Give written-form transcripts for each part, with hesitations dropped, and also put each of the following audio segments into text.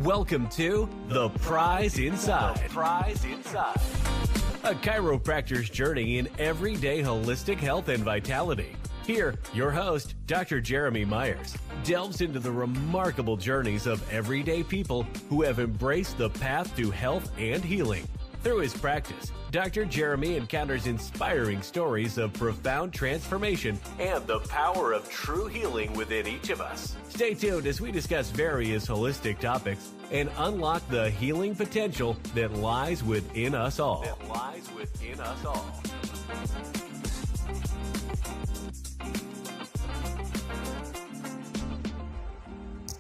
Welcome to The Prize Inside. A chiropractor's journey in everyday holistic health and vitality. Here, your host, Dr. Jeremy Myers, delves into the remarkable journeys of everyday people who have embraced the path to health and healing. Through his practice, Dr. Jeremy encounters inspiring stories of profound transformation and the power of true healing within each of us. Stay tuned as we discuss various holistic topics and unlock the healing potential that lies within us all.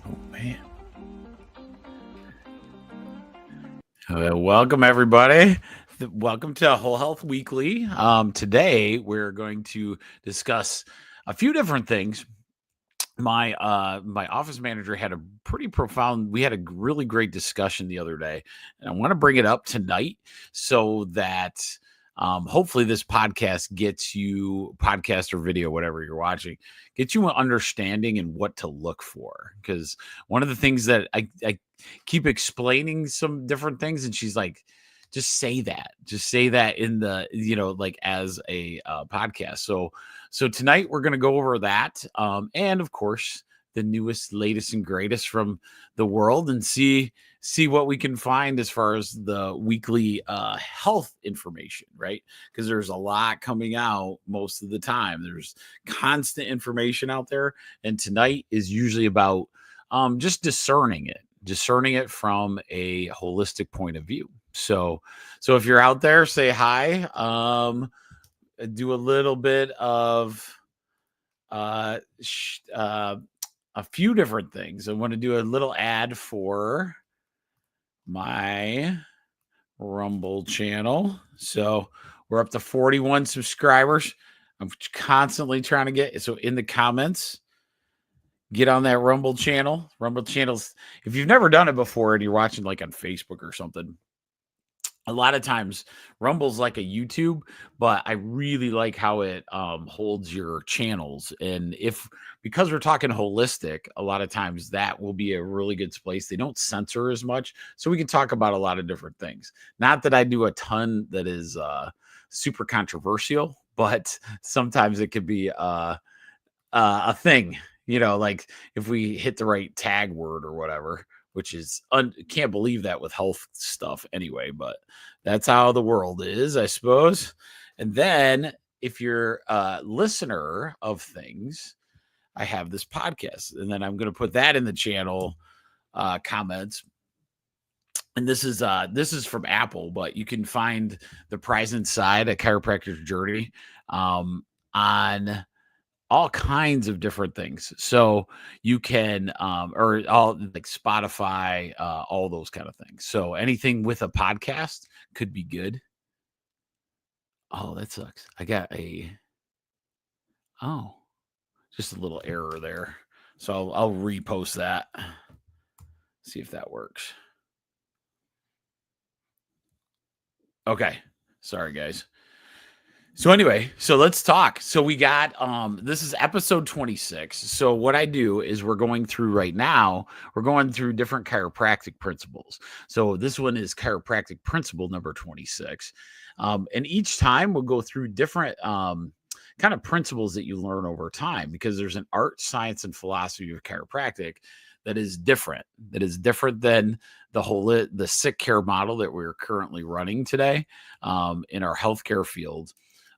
Oh, man. Welcome, everybody. Welcome to Whole Health Weekly. Today, we're going to discuss a few different things. My office manager had a pretty profound, we had a really great discussion the other day, and I want to bring it up tonight so that hopefully this podcast gets you, podcast or video, whatever you're watching, gets you an understanding and what to look for. Because one of the things that I keep explaining some different things, and she's like, just say that in the, like as a podcast. So tonight we're going to go over that. And of course, the newest, latest and greatest from the world, and see what we can find as far as the weekly health information, right? Because there's a lot coming out most of the time. There's constant information out there. And tonight is usually about just discerning it from a holistic point of view. So if you're out there, say hi. Do a little bit of a few different things. I want to do a little ad for my Rumble channel. So we're up to 41 subscribers. I'm constantly trying to get, so in the comments, get on that Rumble channel. Rumble channels, if you've never done it before and you're watching like on Facebook or something, a lot of times Rumble's like a YouTube, but I really like how it holds your channels. And because we're talking holistic, a lot of times that will be a really good place. They don't censor as much, so we can talk about a lot of different things. Not that I do a ton that is super controversial, but sometimes it could be a thing, like if we hit the right tag word or whatever, which is can't believe that with health stuff anyway, but that's how the world is, I suppose. And then if you're a listener of things, I have this podcast, and then I'm going to put that in the channel comments. And this is from Apple, but you can find The Prize Inside, a chiropractor's journey on all kinds of different things. So you can, or all like Spotify, all those kind of things. So anything with a podcast could be good. Oh, that sucks. I got just a little error there. So I'll repost that. See if that works. Okay. Sorry, guys. So anyway, so let's talk. So we got, this is episode 26. So what I do is we're going through different chiropractic principles. So this one is chiropractic principle number 26. And each time we'll go through different kind of principles that you learn over time, because there's an art, science, and philosophy of chiropractic that is different than the sick care model that we're currently running today in our healthcare field.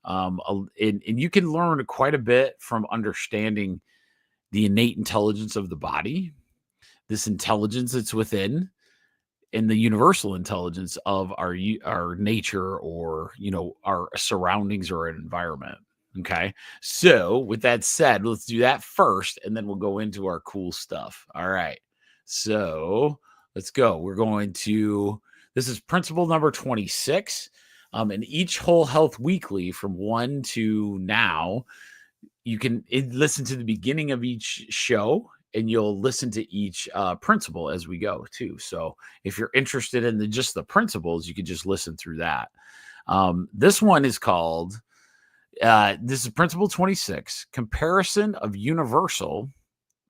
And you can learn quite a bit from understanding the innate intelligence of the body, this intelligence that's within, and the universal intelligence of our nature, or our surroundings or an environment. Okay, so with that said, let's do that first, and then we'll go into our cool stuff. All right, so let's go. This is principle number 26. And each Whole Health Weekly from 1 to now, you can listen to the beginning of each show, and you'll listen to each principle as we go too. So if you're interested in just the principles, you can just listen through that. This one is called, this is principle 26, comparison of universal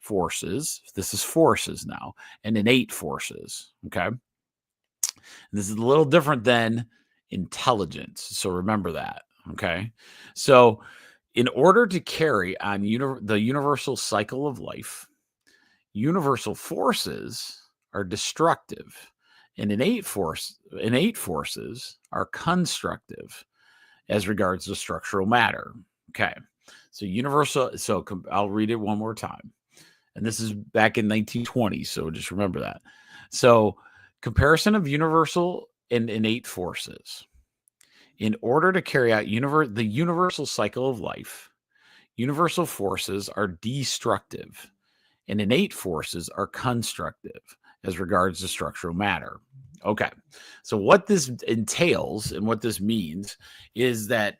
forces. This is forces now, and innate forces. Okay. And this is a little different than intelligence. So remember that. Okay. So, in order to carry on the universal cycle of life, universal forces are destructive, and innate forces are constructive as regards to structural matter. Okay. So I'll read it one more time. And this is back in 1920, so just remember that. So, comparison of universal and innate forces. In order to carry out the universal cycle of life, universal forces are destructive and innate forces are constructive as regards to structural matter. Okay. So what this entails and what this means is that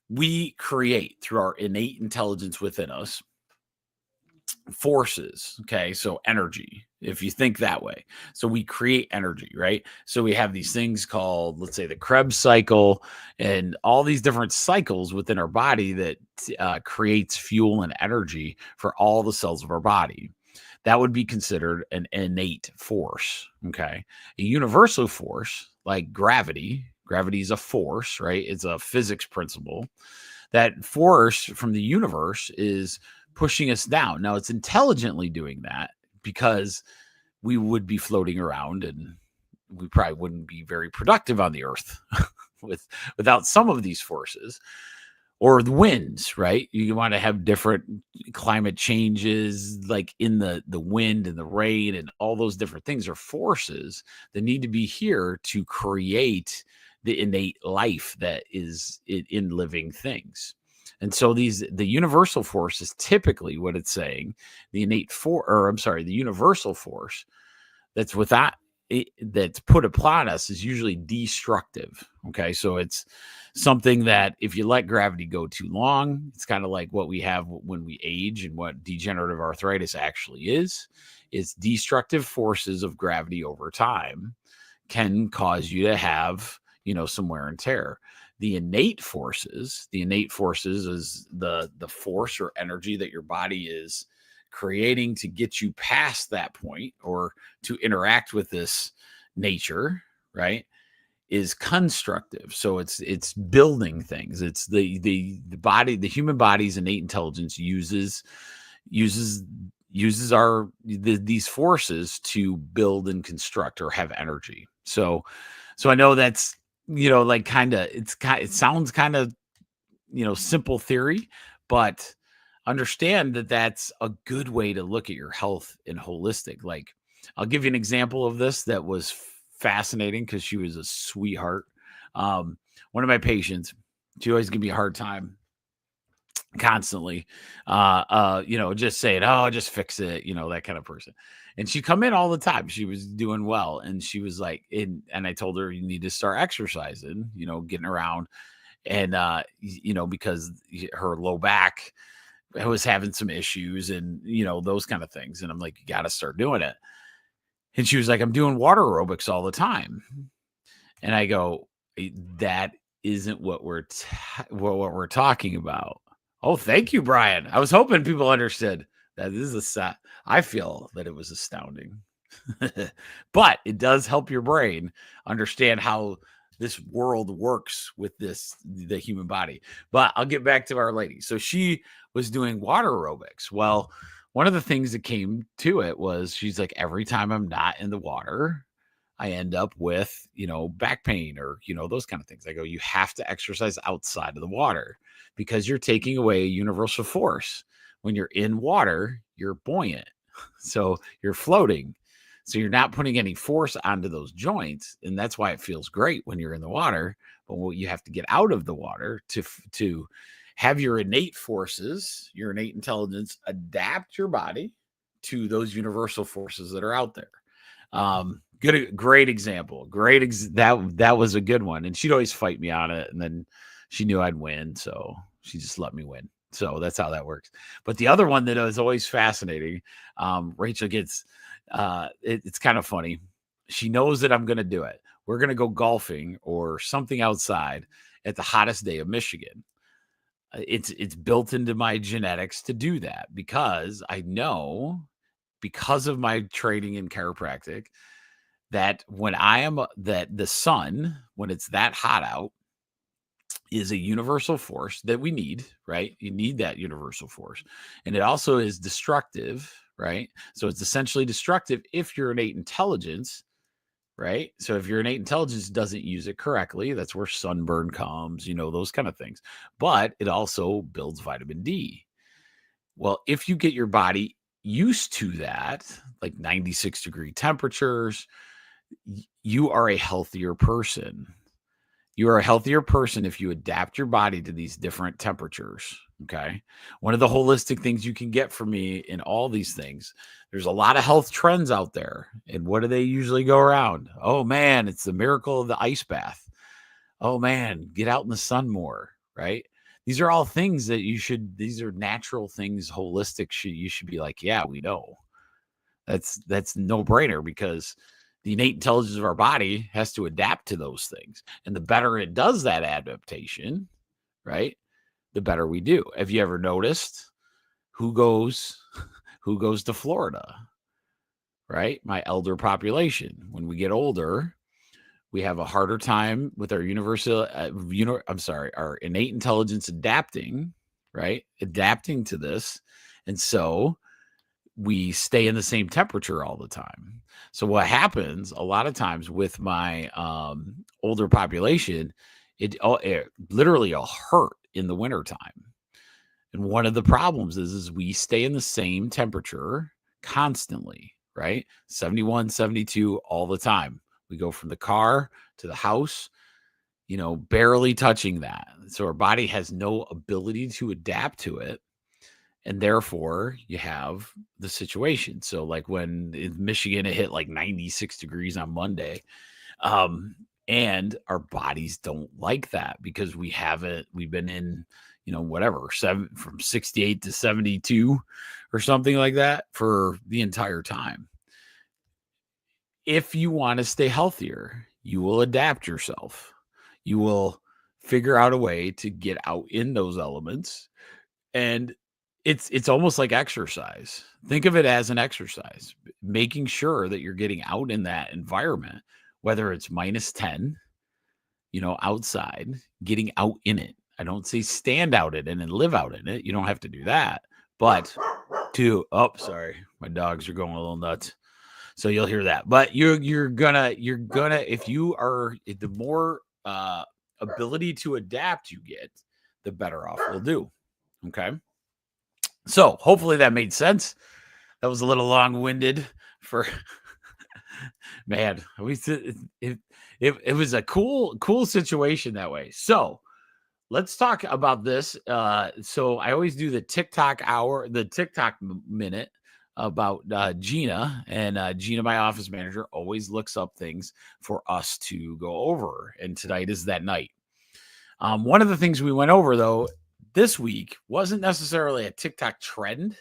we create through our innate intelligence within us forces. Okay. So energy, if you think that way. So we create energy, right? So we have these things called, let's say, the Krebs cycle and all these different cycles within our body that creates fuel and energy for all the cells of our body. That would be considered an innate force. Okay. A universal force like gravity is a force, right? It's a physics principle. That force from the universe is pushing us down. Now, it's intelligently doing that because we would be floating around and we probably wouldn't be very productive on the earth without some of these forces. Or the winds, right? You want to have different climate changes, like in the wind and the rain and all those different things are forces that need to be here to create the innate life that is in living things. And so the universal force is typically what it's saying. The universal force that's that's put upon us is usually destructive. Okay. So it's something that if you let gravity go too long, it's kind of like what we have when we age and what degenerative arthritis actually is. It's destructive forces of gravity over time can cause you to have, some wear and tear. The innate forces is the force or energy that your body is creating to get you past that point or to interact with this nature, right, is constructive. So it's building things. It's the human body's innate intelligence uses these forces to build and construct or have energy. So I know that's, like it sounds kind of, simple theory, but understand that that's a good way to look at your health in holistic. Like, I'll give you an example of this that was fascinating because she was a sweetheart. One of my patients, she always give me a hard time constantly, just saying, "Oh, just fix it," that kind of person. And she'd come in all the time. She was doing well, and she was like, and I told her, you need to start exercising, getting around, and because her low back was having some issues, and those kind of things. And I'm like, you got to start doing it. And she was like, I'm doing water aerobics all the time. And I go, that isn't what we're talking about. Oh, thank you, Brian. I was hoping people understood that this is I feel that it was astounding. But it does help your brain understand how this world works with the human body. But I'll get back to our lady. So she was doing water aerobics. Well, one of the things that came to it was she's like, every time I'm not in the water, I end up with, back pain or, those kind of things. I go, you have to exercise outside of the water because you're taking away a universal force. When you're in water, you're buoyant. So you're floating. So you're not putting any force onto those joints. And that's why it feels great when you're in the water. But you have to get out of the water to have your innate forces, your innate intelligence, adapt your body to those universal forces that are out there. Great example. That was a good one. And she'd always fight me on it. And then she knew I'd win. So she just let me win. So that's how that works. But the other one that was always fascinating, Rachel gets, it's kind of funny. She knows that I'm going to do it. We're going to go golfing or something outside at the hottest day of Michigan. it's built into my genetics to do that, because I know, because of my training in chiropractic, that that the sun, when it's that hot out, is a universal force that we need, right? You need that universal force. And it also is destructive, right? So it's essentially destructive if your innate intelligence, right? So if your innate intelligence doesn't use it correctly, that's where sunburn comes, those kind of things. But it also builds vitamin D. Well, if you get your body used to that, like 96-degree temperatures, you are a healthier person. You are a healthier person if you adapt your body to these different temperatures. Okay. One of the holistic things you can get from me in all these things, there's a lot of health trends out there. And what do they usually go around? Oh man, it's the miracle of the ice bath. Oh man, get out in the sun more. Right. These are all things that these are natural things, holistic. You should be like, yeah, we know. That's no brainer, because the innate intelligence of our body has to adapt to those things. And the better it does that adaptation, right, the better we do. Have you ever noticed who goes to Florida, right? My elder population. When we get older, we have a harder time with our our innate intelligence adapting, right? Adapting to this. And so we stay in the same temperature all the time. So what happens a lot of times with my older population, it literally will hurt in the wintertime. And one of the problems is we stay in the same temperature constantly, right? 71, 72 all the time. We go from the car to the house, barely touching that. So our body has no ability to adapt to it. And therefore, you have the situation. So like when in Michigan, it hit like 96 degrees on Monday. And our bodies don't like that, because we've been in, from 68 to 72 or something like that for the entire time. If you want to stay healthier, you will adapt yourself. You will figure out a way to get out in those elements. And it's almost like exercise. Think of it as an exercise, making sure that you're getting out in that environment, whether it's -10, outside, getting out in it. I don't say stand out in it and live out in it. You don't have to do that. But sorry, my dogs are going a little nuts. So you'll hear that. But you're gonna, if you are, the more ability to adapt you get, the better off we'll do. Okay. So hopefully that made sense. That was a little long-winded for man. It was a cool situation that way. So let's talk about this. So I always do the TikTok hour, the TikTok minute about Gina, and Gina, my office manager, always looks up things for us to go over. And tonight is that night. One of the things we went over, though, this week wasn't necessarily a TikTok trend,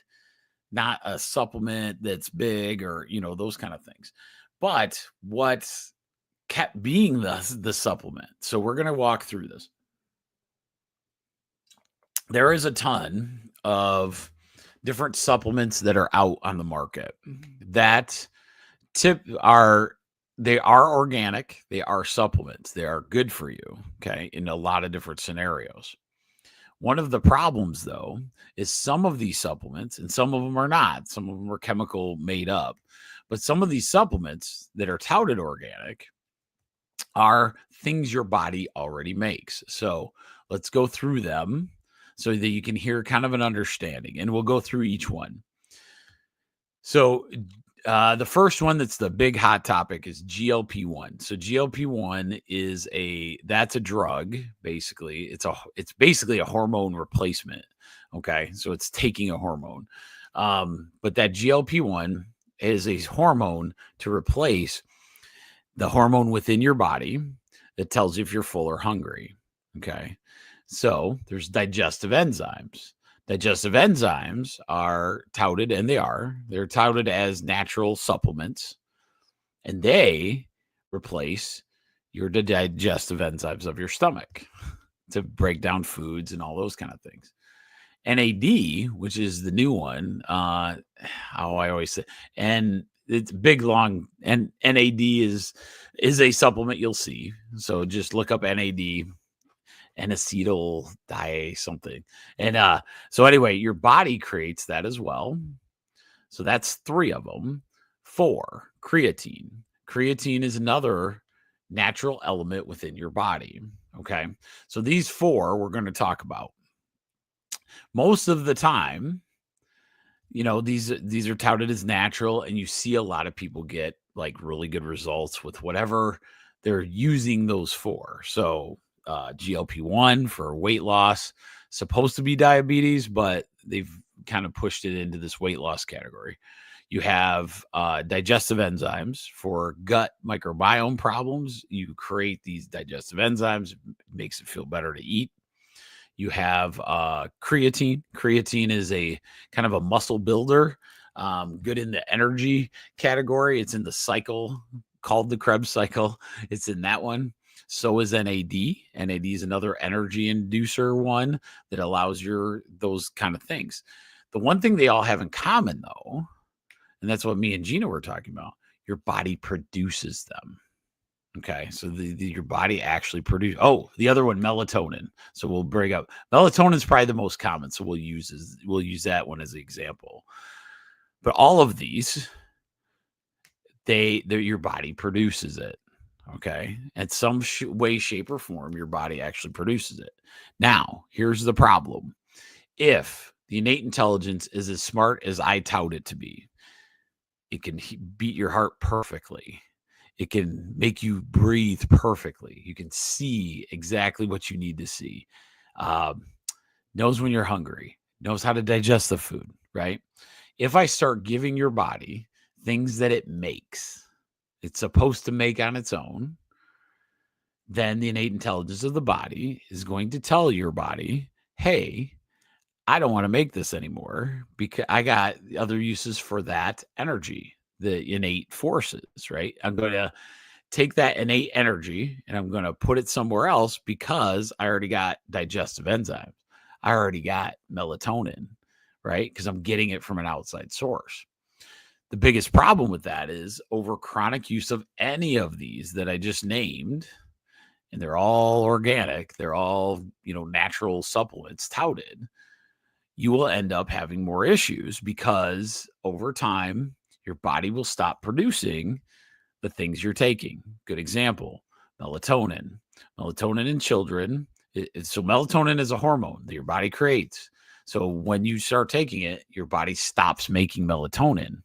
not a supplement that's big or, those kind of things, but what kept being the supplement. So we're going to walk through this. There is a ton of different supplements that are out on the market that they are organic. They are supplements. They are good for you. Okay. In a lot of different scenarios. One of the problems, though, is some of these supplements, and some of them are not. Some of them are chemical made up. But some of these supplements that are touted organic are things your body already makes. So let's go through them so that you can hear kind of an understanding. And we'll go through each one. So the first one that's the big hot topic is GLP-1. So GLP-1 is that's a drug, basically. It's basically a hormone replacement. Okay. So it's taking a hormone. But that GLP-1 is a hormone to replace the hormone within your body that tells you if you're full or hungry. Okay. So there's digestive enzymes. Digestive enzymes are touted, and they're touted as natural supplements, and they replace your digestive enzymes of your stomach. to break down foods and all those kind of things. NAD, which is the new one, how I always say, and it's big, long, and NAD is a supplement you'll see. So just look up NAD, N-acetyl di something. And so anyway, your body creates that as well. So that's 3 of them. 4, creatine. Creatine is another natural element within your body. Okay. So these 4 we're going to talk about. Most of the time, these are touted as natural, and you see a lot of people get like really good results with whatever they're using those for. So GLP-1 for weight loss, supposed to be diabetes, but they've kind of pushed it into this weight loss category. You have digestive enzymes for gut microbiome problems. You create these digestive enzymes, makes it feel better to eat. You have creatine. Creatine is a kind of a muscle builder, good in the energy category. It's in the cycle called the Krebs cycle. It's in that one. So is NAD. NAD is another energy inducer one that allows those kind of things. The one thing they all have in common, though, and that's what me and Gina were talking about, your body produces them. Okay, so your body actually produces. Oh, the other one, melatonin. So we'll bring up melatonin is probably the most common. So we'll use that one as an example. But all of these, your body produces it. Okay, at some way, shape, or form, your body actually produces it. Now, here's the problem: if the innate intelligence is as smart as I tout it to be, it can beat your heart perfectly. It can make you breathe perfectly. You can see exactly what you need to see. Knows when you're hungry, knows how to digest the food, right? If I start giving your body things that it's supposed to make on its own, then the innate intelligence of the body is going to tell your body, hey, I don't want to make this anymore because I got other uses for that energy, the innate forces, right? I'm going to take that innate energy and I'm going to put it somewhere else because I already got digestive enzymes. I already got melatonin, right? Because I'm getting it from an outside source. The biggest problem with that is over chronic use of any of these that I just named, and they're all organic, they're all, natural supplements touted, you will end up having more issues because over time, your body will stop producing the things you're taking. Good example, melatonin. Melatonin in children. So melatonin is a hormone that your body creates. So when you start taking it, your body stops making melatonin.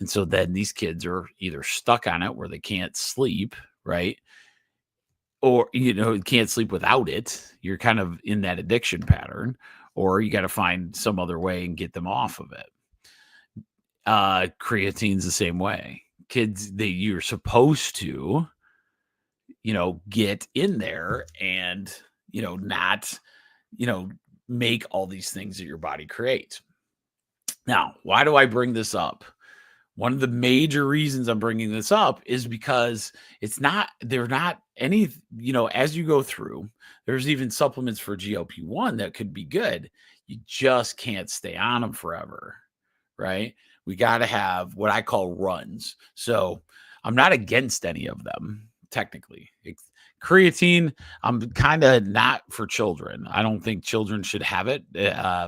And so then these kids are either stuck on it where they can't sleep, right? Or, can't sleep without it. You're kind of in that addiction pattern, or you got to find some other way and get them off of it. Creatine's the same way. Kids, you're supposed to, get in there and, not, make all these things that your body creates. Now, why do I bring this up? One of the major reasons I'm bringing this up is because they're not any, as you go through, there's even supplements for GLP-1 that could be good. You just can't stay on them forever, right? We got to have what I call runs. So I'm not against any of them, technically. Creatine, I'm kind of not for children. I don't think children should have it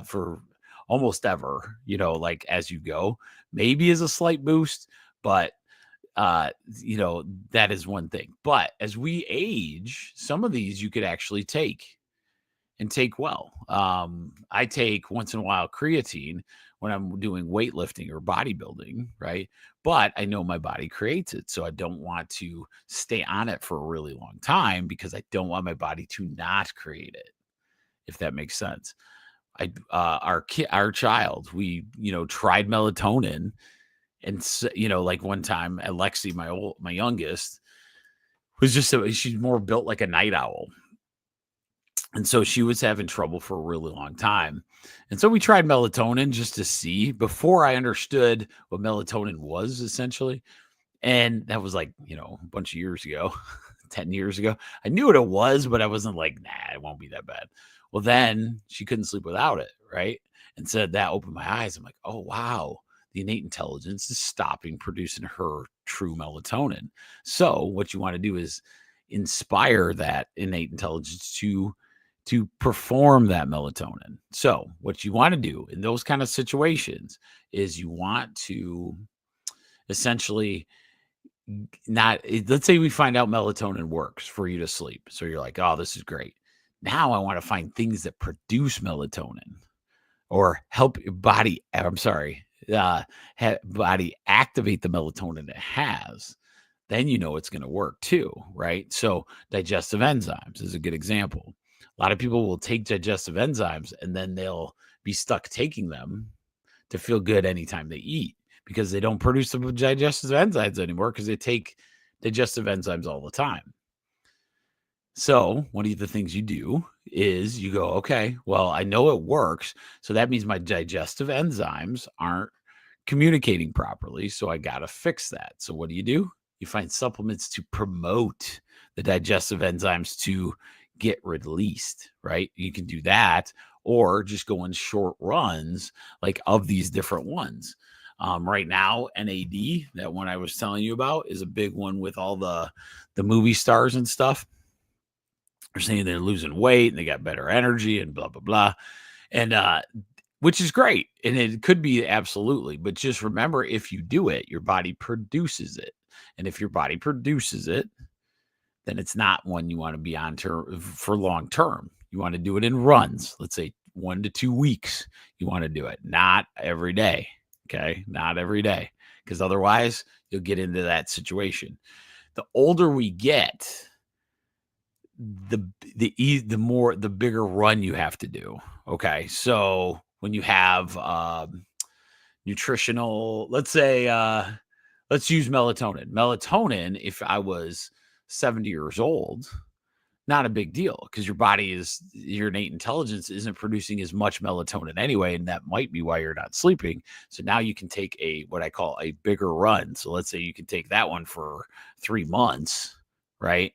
for almost ever, like as you go. Maybe as a slight boost, but that is one thing. But as we age, some of these you could actually take and take well. I take once in a while creatine when I'm doing weightlifting or bodybuilding, right? But I know my body creates it, so I don't want to stay on it for a really long time because I don't want my body to not create it, if that makes sense. Our child, we tried melatonin, and like one time Alexi, my youngest, was she's more built like a night owl, and so she was having trouble for a really long time, and so we tried melatonin just to see before I understood what melatonin was essentially, and that was like a bunch of years ago. 10 years ago. I knew what it was, but I wasn't like, nah, it won't be that bad. Well, then she couldn't sleep without it, right? And so that opened my eyes. I'm like, oh, wow, the innate intelligence is stopping producing her true melatonin. So what you want to do is inspire that innate intelligence to perform that melatonin. So what you want to do in those kind of situations is you want to essentially not, let's say we find out melatonin works for you to sleep. So you're like, oh, this is great. Now I want to find things that produce melatonin or help your body, body activate the melatonin it has. Then you know it's going to work too, right? So digestive enzymes is a good example. A lot of people will take digestive enzymes and then they'll be stuck taking them to feel good anytime they eat because they don't produce the digestive enzymes anymore because they take digestive enzymes all the time. So one of the things you do is you go, okay, well, I know it works. So that means my digestive enzymes aren't communicating properly. So I got to fix that. So what do? You find supplements to promote the digestive enzymes to get released, right? You can do that or just go in short runs like of these different ones. Right now, NAD, that one I was telling you about, is a big one with all the movie stars and stuff. They're saying they're losing weight and they got better energy and blah, blah, blah. And which is great. And it could be absolutely. But just remember, if you do it, your body produces it. And if your body produces it, then it's not one you want to be on for long term. You want to do it in runs. Let's say 1 to 2 weeks. You want to do it, not every day. Okay, not every day, because otherwise you'll get into that situation. The older we get, the bigger run you have to do. Okay, so when you have nutritional, let's say, let's use melatonin. Melatonin, if I was 70 years old, not a big deal because your innate intelligence isn't producing as much melatonin anyway, and that might be why you're not sleeping. So now you can take what I call a bigger run. So let's say you can take that one for 3 months, right?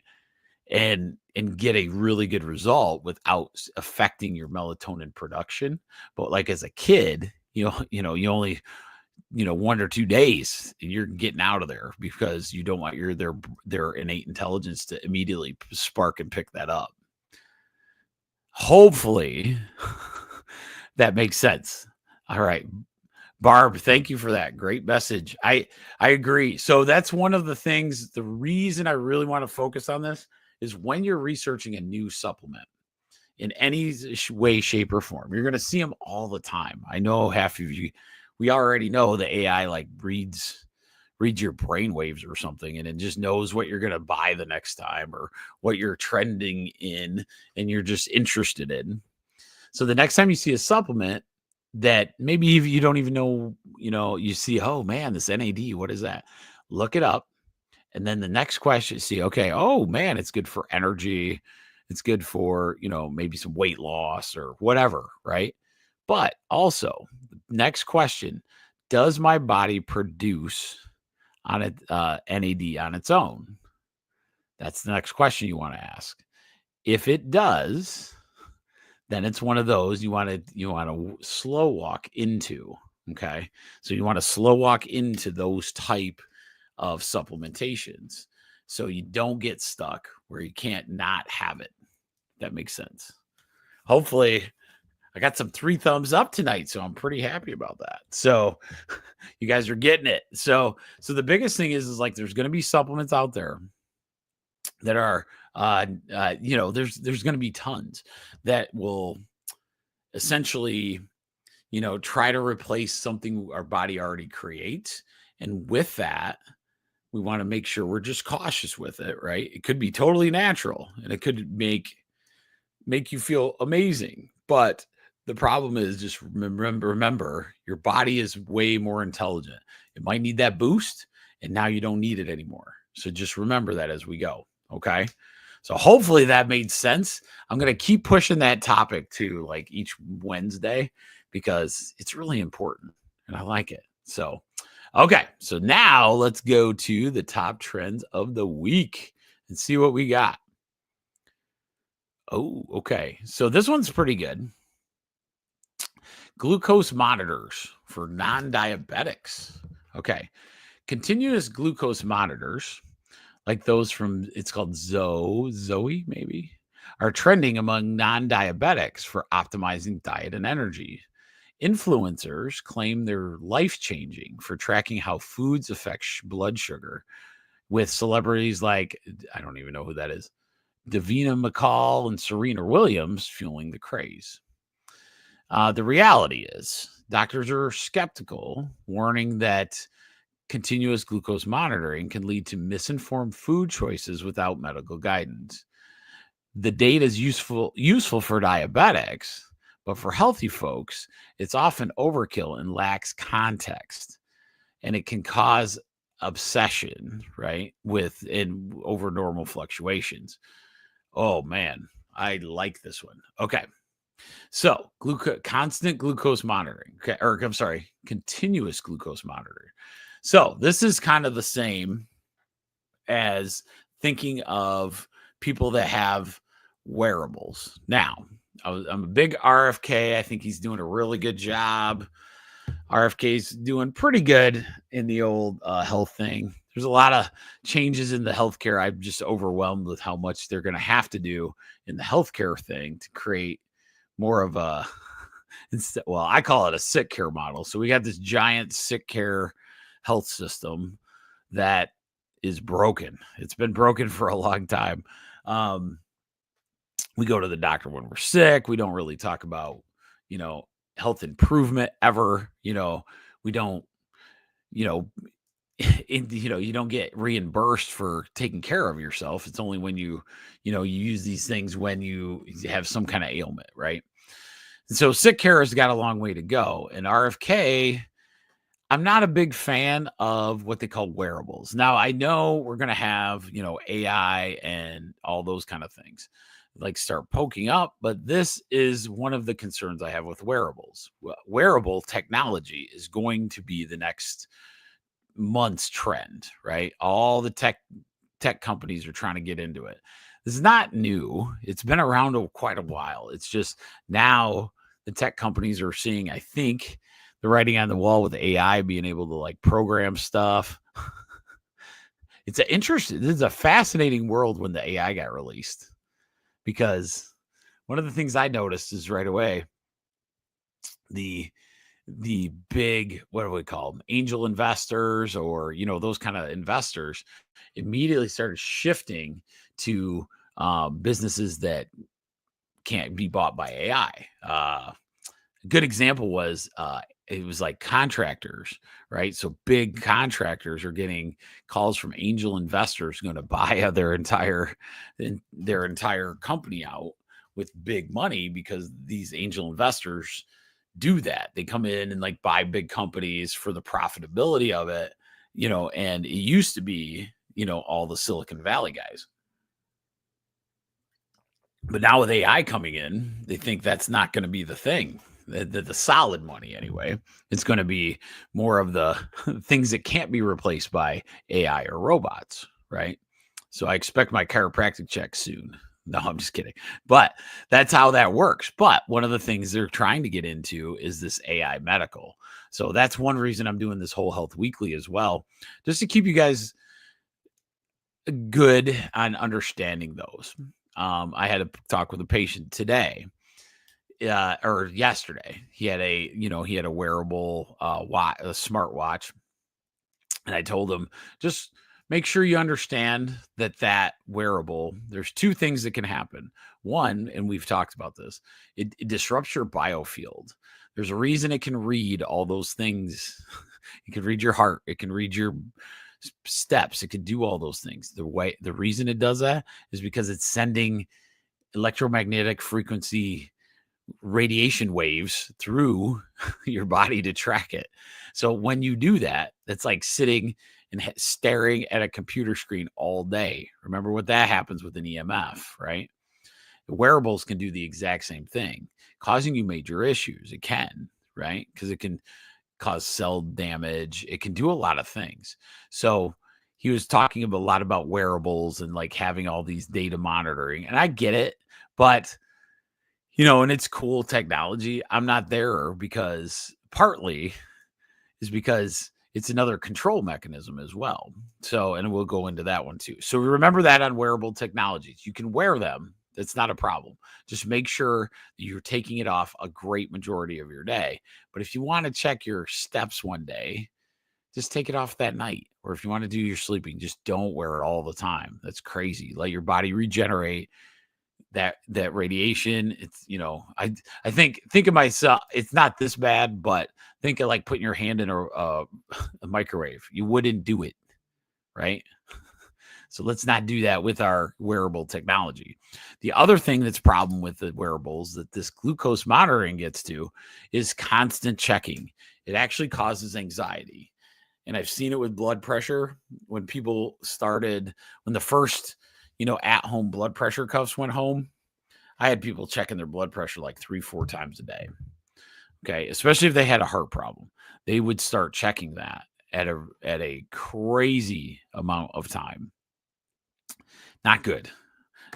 And get a really good result without affecting your melatonin production. But like as a kid, you only 1 or 2 days and you're getting out of there because you don't want their innate intelligence to immediately spark and pick that up. Hopefully that makes sense. All right, Barb, thank you for that great message. I agree. So that's one of the things, the reason I really want to focus on this is when you're researching a new supplement in any way, shape, or form, you're going to see them all the time. I know half of you, we already know the AI like reads your brain waves or something, and it just knows what you're going to buy the next time or what you're trending in and you're just interested in. So the next time you see a supplement that maybe you don't even know, you see, oh man, this NAD, what is that? Look it up. And then the next question, see, okay, oh man, it's good for energy. It's good for, maybe some weight loss or whatever, right? But also, next question, does my body produce on NAD on its own? That's the next question you want to ask. If it does, then it's one of those you want to slow walk into, okay? So you want to slow walk into those type of supplementations so you don't get stuck where you can't not have it. That makes sense. Hopefully I got some 3 thumbs up tonight, so I'm pretty happy about that. So you guys are getting it. So the biggest thing is like there's going to be supplements out there that are there's going to be tons that will essentially try to replace something our body already creates. And with that, we want to make sure we're just cautious with it, right? It could be totally natural and it could make you feel amazing. But the problem is just remember, your body is way more intelligent. It might need that boost and now you don't need it anymore. So just remember that as we go. Okay. So hopefully that made sense. I'm going to keep pushing that topic to like each Wednesday because it's really important and I like it. So, okay. So now let's go to the top trends of the week. and see what we got. Oh, okay. So this one's pretty good. Glucose monitors for non-diabetics. Okay. Continuous glucose monitors, like those from, it's called Zoe maybe, are trending among non-diabetics for optimizing diet and energy. Influencers claim they're life-changing for tracking how foods affect blood sugar, with celebrities like, I don't even know who that is, Davina McCall and Serena Williams fueling the craze. The reality is, doctors are skeptical, warning that continuous glucose monitoring can lead to misinformed food choices without medical guidance. The data is useful for diabetics, but for healthy folks, it's often overkill and lacks context, and it can cause obsession, right, with and over normal fluctuations. Oh man, I like this one. Okay. So, constant glucose monitoring, okay, or I'm sorry, continuous glucose monitoring. So, this is kind of the same as thinking of people that have wearables. Now, I'm a big RFK. I think he's doing a really good job. RFK's doing pretty good in the old health thing. There's a lot of changes in the healthcare. I'm just overwhelmed with how much they're going to have to do in the healthcare thing to create more of a, well, I call it a sick care model. So we got this giant sick care health system that is broken. It's been broken for a long time. We go to the doctor when we're sick. We don't really talk about, health improvement ever. We don't, you know, you don't get reimbursed for taking care of yourself. It's only when you use these things when you have some kind of ailment, right? And so sick care has got a long way to go. And RFK, I'm not a big fan of what they call wearables. Now, I know we're going to have, AI and all those kind of things like start poking up, but this is one of the concerns I have with wearables. Wearable technology is going to be the next month's trend, right? All the tech companies are trying to get into it. This is not new. It's been around quite a while. It's just now the tech companies are seeing, I think, the writing on the wall with AI being able to like program stuff. It's an interesting, this is a fascinating world when the AI got released, because one of the things I noticed is right away, the big, what do we call them, angel investors, or those kind of investors immediately started shifting to businesses that can't be bought by AI. A good example was it was like contractors, right? So big contractors are getting calls from angel investors going to buy their entire company out with big money, because these angel investors do that. They come in and like buy big companies for the profitability of it, and it used to be, all the Silicon Valley guys. But now with AI coming in, they think that's not going to be the thing. The solid money anyway. It's going to be more of the things that can't be replaced by AI or robots, right? So I expect my chiropractic check soon. No, I'm just kidding. But that's how that works. But one of the things they're trying to get into is this AI medical. So that's one reason I'm doing this Whole Health Weekly as well, just to keep you guys good on understanding those. I had a talk with a patient today, or yesterday. He had a wearable watch, a smartwatch, and I told him, just make sure you understand that wearable, there's two things that can happen. One, and we've talked about this, it disrupts your biofield. There's a reason it can read all those things. It can read your heart. It can read your steps. It can do all those things. The reason it does that is because it's sending electromagnetic frequency radiation waves through your body to track it. So when you do that, it's like sitting and staring at a computer screen all day. Remember what that happens with an EMF, right? The wearables can do the exact same thing, causing you major issues. It can, right? Because it can cause cell damage. It can do a lot of things. So he was talking a lot about wearables and like having all these data monitoring. And I get it, but and it's cool technology. I'm not there because partly is because it's another control mechanism as well. So, and we'll go into that one too. So remember that on wearable technologies, you can wear them. That's not a problem. Just make sure that you're taking it off a great majority of your day. But if you want to check your steps one day, just take it off that night. Or if you want to do your sleeping, just don't wear it all the time. That's crazy. Let your body regenerate that radiation. It's, I think of myself, it's not this bad, but think of like putting your hand in a microwave. You wouldn't do it, right? So let's not do that with our wearable technology. The other thing that's problem with the wearables that this glucose monitoring gets to is constant checking. It actually causes anxiety. And I've seen it with blood pressure when people started, when the first, at-home blood pressure cuffs went home. I had people checking their blood pressure like 3-4 times a day. Okay. Especially if they had a heart problem, they would start checking that at a crazy amount of time. Not good.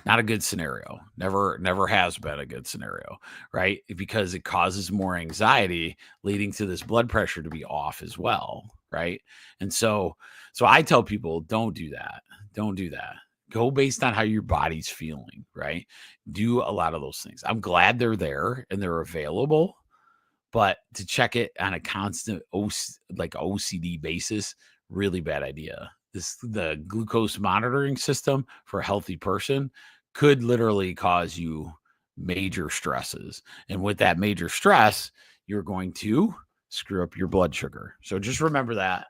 Not a good scenario. Never has been a good scenario, right? Because it causes more anxiety, leading to this blood pressure to be off as well, right? And so I tell people, don't do that. Don't do that. Go based on how your body's feeling, right? Do a lot of those things. I'm glad they're there and they're available, but to check it on a constant OCD basis, really bad idea. The glucose monitoring system for a healthy person could literally cause you major stresses. And with that major stress, you're going to screw up your blood sugar. So just remember that.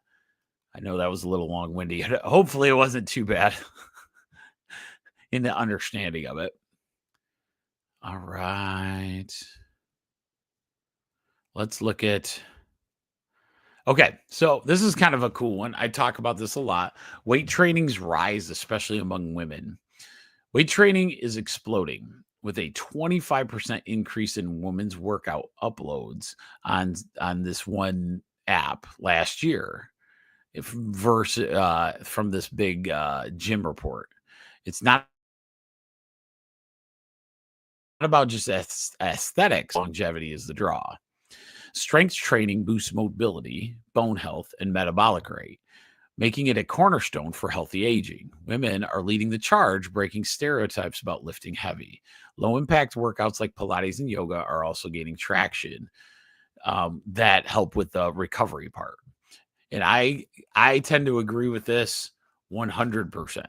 I know that was a little long-winded. Hopefully it wasn't too bad in the understanding of it. All right. Let's look at... Okay, so this is kind of a cool one. I talk about this a lot. Weight training's rise, especially among women. Weight training is exploding with a 25% increase in women's workout uploads on this one app last year versus from this big gym report. It's not about just aesthetics. Longevity is the draw. Strength training boosts mobility, bone health, and metabolic rate, making it a cornerstone for healthy aging. Women are leading the charge, breaking stereotypes about lifting heavy. Low-impact workouts like Pilates and yoga are also gaining traction that help with the recovery part. And I tend to agree with this 100%.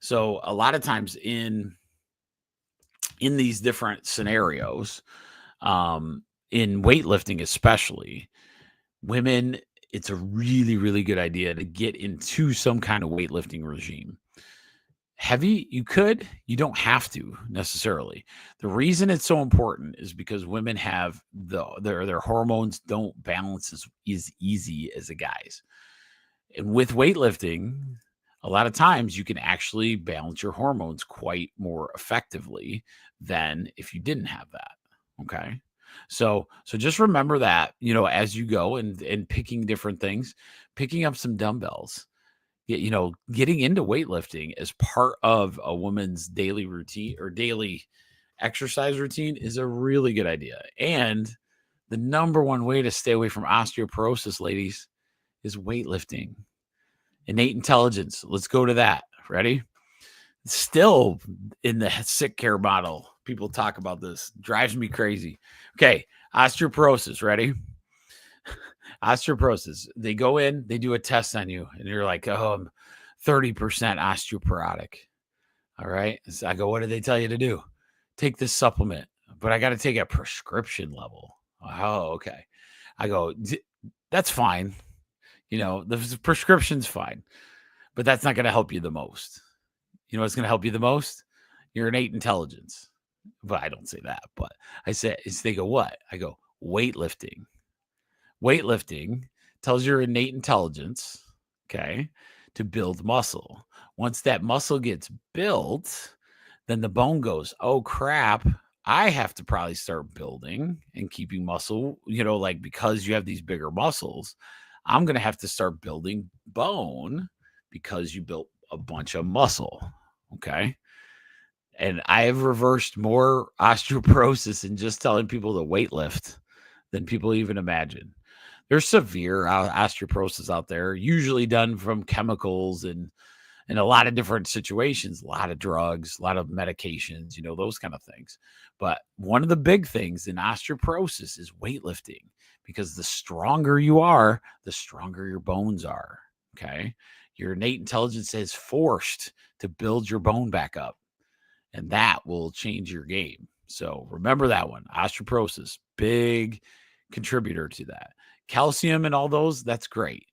So a lot of times in these different scenarios, in weightlifting especially, women, it's a really, really good idea to get into some kind of weightlifting regime. Heavy, you don't have to necessarily. The reason it's so important is because women have their hormones don't balance as easy as the guys. And with weightlifting, a lot of times you can actually balance your hormones quite more effectively than if you didn't have that. Okay. So just remember that, as you go and picking different things, picking up some dumbbells, getting into weightlifting as part of a woman's daily routine or daily exercise routine is a really good idea. And the number one way to stay away from osteoporosis, ladies, is weightlifting. Innate intelligence. Let's go to that. Ready? Still in the sick care model. People talk about this. Drives me crazy. Okay. Osteoporosis. Ready? Osteoporosis. They go in, they do a test on you, and you're like, oh, I'm 30% osteoporotic. All right. So I go, what did they tell you to do? Take this supplement, but I got to take a prescription level. Oh, okay. I go, that's fine. The prescription's fine, but that's not going to help you the most. You know what's going to help you the most? Your innate intelligence. But I don't say that, but I say, they go, what? I go, weightlifting. Weightlifting tells your innate intelligence, okay, to build muscle. Once that muscle gets built, then the bone goes, oh crap, I have to probably start building and keeping muscle, because you have these bigger muscles, I'm going to have to start building bone because you built a bunch of muscle. Okay. And I have reversed more osteoporosis in just telling people to weight lift than people even imagine. There's severe osteoporosis out there, usually done from chemicals and in a lot of different situations, a lot of drugs, a lot of medications, those kind of things. But one of the big things in osteoporosis is weightlifting, because the stronger you are, the stronger your bones are. Okay. Your innate intelligence is forced to build your bone back up, and that will change your game. So remember that one. Osteoporosis, big contributor to that. Calcium and all those, that's great.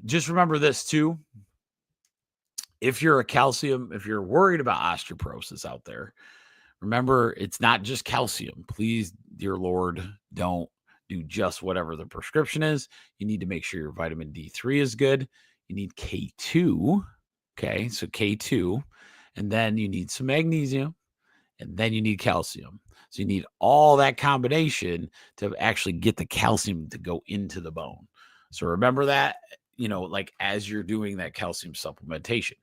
Just remember this too. If you're worried about osteoporosis out there, remember, it's not just calcium. Please, dear Lord, don't do just whatever the prescription is. You need to make sure your vitamin D3 is good. You need K2. Okay, so K2. And then you need some magnesium. And then you need calcium. So you need all that combination to actually get the calcium to go into the bone. So remember that, like as you're doing that calcium supplementation.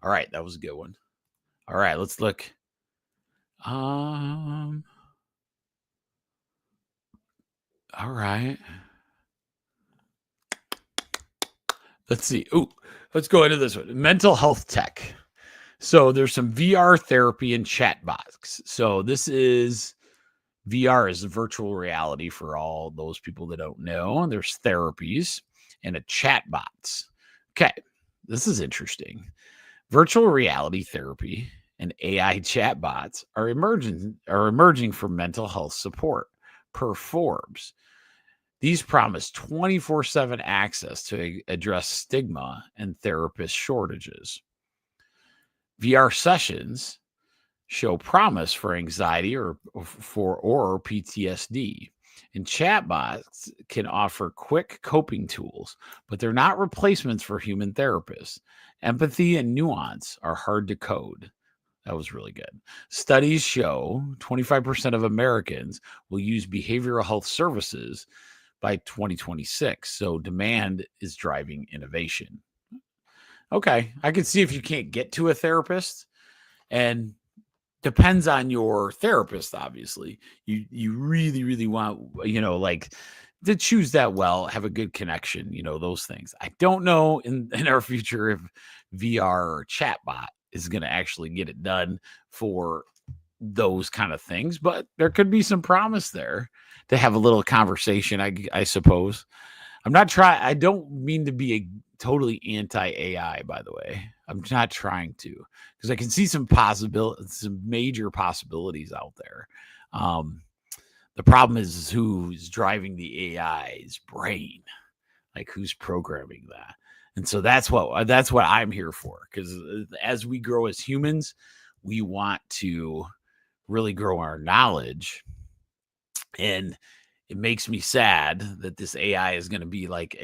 All right, that was a good one. All right, let's look. All right. Let's see. Let's go into this one. Mental health tech. So there's some VR therapy and chatbots. So this is VR is virtual reality for all those people that don't know. There's therapies and a chatbots. Okay, this is interesting. Virtual reality therapy and AI chatbots are emerging for mental health support, per Forbes. These promise 24/7 access to address stigma and therapist shortages. VR sessions show promise for anxiety or PTSD. And chatbots can offer quick coping tools, but they're not replacements for human therapists. Empathy and nuance are hard to code. That was really good. Studies show 25% of Americans will use behavioral health services by 2026. So demand is driving innovation. Okay, I can see if you can't get to a therapist, and depends on your therapist, obviously. You really, really want, like to choose that well, have a good connection, those things. I don't know in our future if VR or chatbot is going to actually get it done for those kind of things, but there could be some promise there to have a little conversation, I suppose. I don't mean to be a totally anti-AI, by the way. I'm not trying to, because I can see some major possibilities out there. The problem is who's driving the AI's brain, like who's programming that. And so that's what I'm here for, because as we grow as humans, we want to really grow our knowledge. And it makes me sad that this AI is going to be like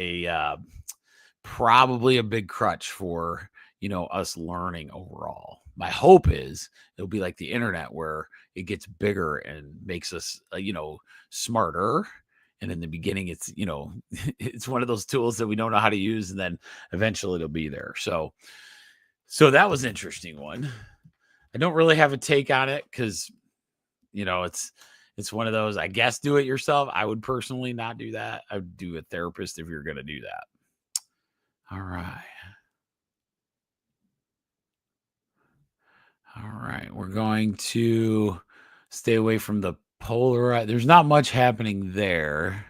probably a big crutch for, us learning overall. My hope is it'll be like the internet, where it gets bigger and makes us, smarter. And in the beginning, it's, it's one of those tools that we don't know how to use, and then eventually it'll be there. So that was an interesting one. I don't really have a take on it, because, it's one of those, I guess, do it yourself. I would personally not do that. I would do a therapist if you're going to do that. All right. All right. We're going to stay away from the polarized. There's not much happening there.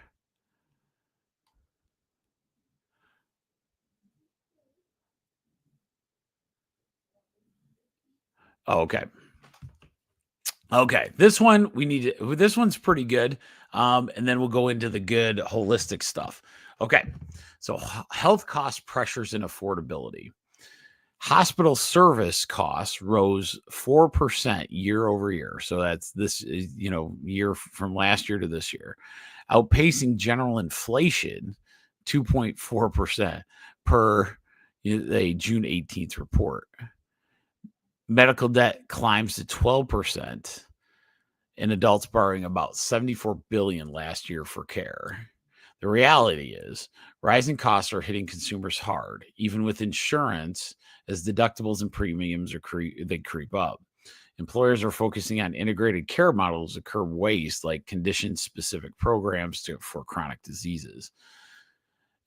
Oh, okay. Okay. This one's pretty good. And then we'll go into the good holistic stuff. Okay. So health cost pressures and affordability. Hospital service costs rose 4% year over year. So that's this, year from last year to this year, outpacing general inflation 2.4% per a June 18th report. Medical debt climbs to 12%, and adults borrowing about $74 billion last year for care. The reality is rising costs are hitting consumers hard, even with insurance, as deductibles and premiums they creep up. Employers are focusing on integrated care models to curb waste, like condition-specific programs for chronic diseases.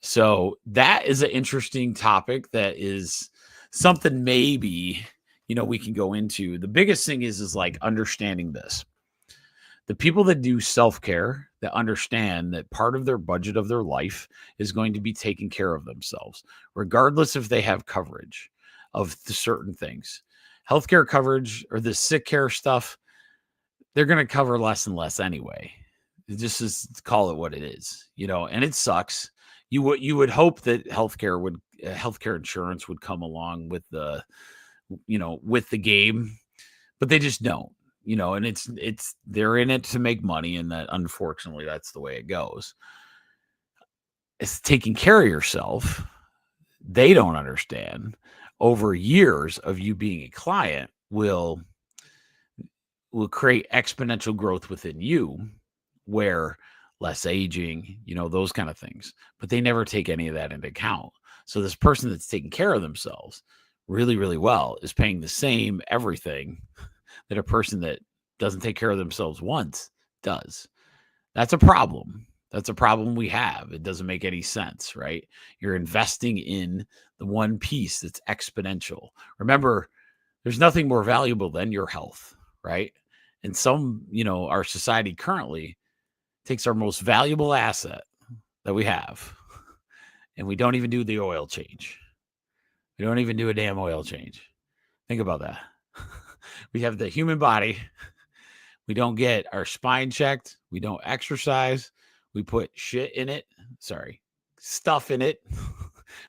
So that is an interesting topic. That is something maybe, we can go into. The biggest thing is like understanding this. The people that do self-care, that understand that part of their budget of their life is going to be taking care of themselves, regardless if they have coverage of certain things. Healthcare coverage or the sick care stuff, they're going to cover less and less anyway. Just is call it what it is, and it sucks. You would hope that healthcare insurance would come along with the game, but they just don't. And it's they're in it to make money, and that unfortunately that's the way it goes. It's taking care of yourself. They don't understand. Over years of you being a client will create exponential growth within you, where less aging, those kind of things, but they never take any of that into account. So this person that's taking care of themselves really, really well is paying the same everything that a person that doesn't take care of themselves once does. That's a problem. That's a problem we have. It doesn't make any sense, right? You're investing in the one piece that's exponential. Remember, there's nothing more valuable than your health, right? And our society currently takes our most valuable asset that we have, and we don't even do the oil change. We don't even do a damn oil change. Think about that. We have the human body. We don't get our spine checked. We don't exercise. We put stuff in it,